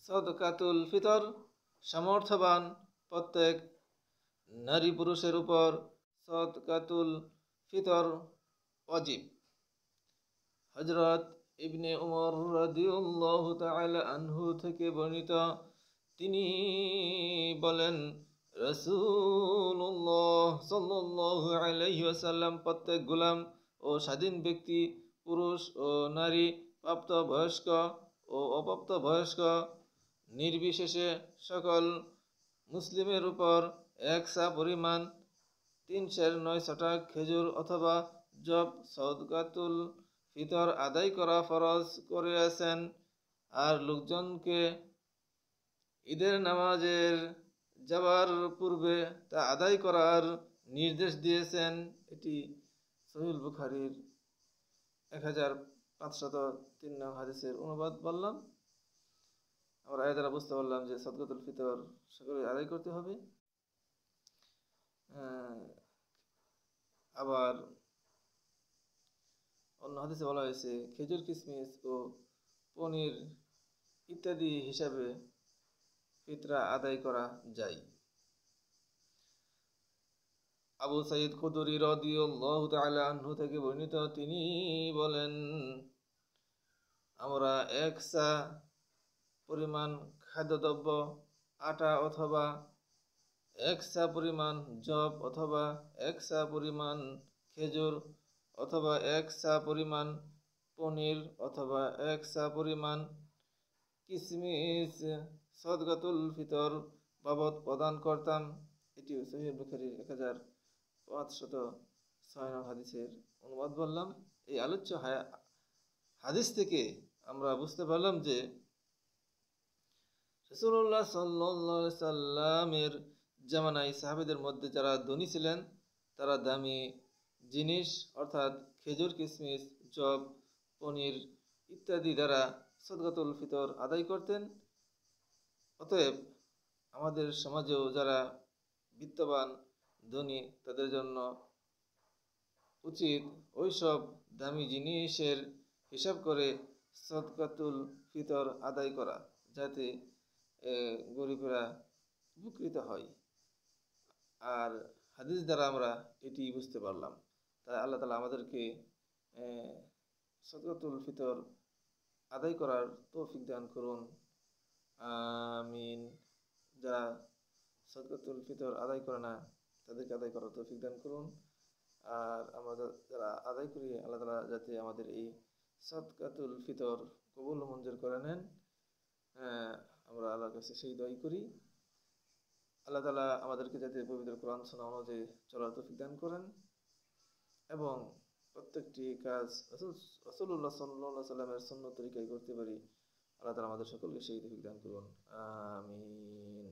সদকাতুল ফিতর সামর্থ্যবান প্রত্যেক নারী পুরুষের উপর সদকাতুল ফিতর ওয়াজিব। হযরত ইবনে উমর রাদিয়াল্লাহু তাআলা আনহু থেকে বর্ণিত, তিনি বলেন, রাসূলুল্লাহ সাল্লাল্লাহু আলাইহি ওয়াসাল্লাম প্রত্যেক গোলাম ও স্বাধীন ব্যক্তি, পুরুষ ও নারী, প্রাপ্তবয়স্ক ও অপ্রাপ্তবয়স্ক নির্বিশেষে সকল মুসলিমের উপর এক সা পরিমাণ 309টা খেজুর অথবা জব সদকাতুল ফিতর আদায় করা ফরজ করিয়াছেন। আর লোকজনকে ঈদের নামাজের যাবার পূর্বে তা আদায় করার নির্দেশ দিয়েছেন। এটি সহিহুল বুখারীর 1503 নং হাদিসের অনুবাদ বললাম। আমরা এর দ্বারা বুঝতে পারলাম যে সদকাতুল ফিতর সকলে আদায় করতে হবে। আবার অন্য হাদিসে বলা হয়েছে খেজুর, কিশমিশ ও পনির ইত্যাদি হিসাবে ফিতরা আদায় করা যায়। আবু সাঈদ খুদরি রাদিয়াল্লাহু তাআলা আনহু থেকে বর্ণিত, তিনি বলেন, আমরা এক সা পরিমাণ খাদ্যদ্রব্য আটা অথবা এক সা পরিমাণ জব অথবা এক সা পরিমাণ খেজুর অথবা এক সা পরিমাণ পনির অথবা এক সা পরিমাণ কিশমিশ সদকাতুল ফিতর বাবদ প্রদান করতাম। এটি সহিহ বুখারীর 1506 নং হাদিসের অনুবাদ বললাম। এই আলোচ্য হাদিস থেকে আমরা বুঝতে পারলাম যে রাসূলুল্লাহ সাল্লাল্লাহু আলাইহি সাল্লামের জামানায় সাহাবীদের মধ্যে যারা ধনী ছিলেন, তারা দামি জিনিস অর্থাৎ খেজুর, কিশমিশ, জব, পনির ইত্যাদি দ্বারা সদকাতুল ফিতর আদায় করতেন। অতএব আমাদের সমাজেও যারা বিত্তবান ধনী, তাদের জন্য উচিত ওইসব দামি জিনিসের হিসাব করে সদকাতুল ফিতর আদায় করা, যাতে গরিবরা উপকৃত হয়। আর হাদিস দ্বারা আমরা এটি বুঝতে পারলাম। তাই আল্লাহ তাআলা আমাদেরকে সদকাতুল ফিতর আদায় করার তৌফিক দান করুন, আমিন। যারা সদকাতুল ফিতর আদায় করে না, তাদেরকে আদায় করার তৌফিক দান করুন। আর আমরা যারা আদায় করি, আল্লাহ তাআলা যাতে আমাদের এই সদকাতুল ফিতর কবুল মঞ্জুর করে নেন, আমরা আল্লাহর কাছে সেই দোয়াই করি। আল্লাহ তাআলা আমাদেরকে যাতে পবিত্র কোরআন সুন্নাহ অনুযায়ী চলার তৌফিক দান করেন এবং প্রত্যেকটি কাজ রাসূলুল্লাহ সাল্লাল্লাহু আলাইহি ওয়াসাল্লামের সুন্নাত তরিকায় করতে পারি। আল্লাহ তাআলা আমাদের সকলকে সেই তৌফিক দান করুন, আমিন।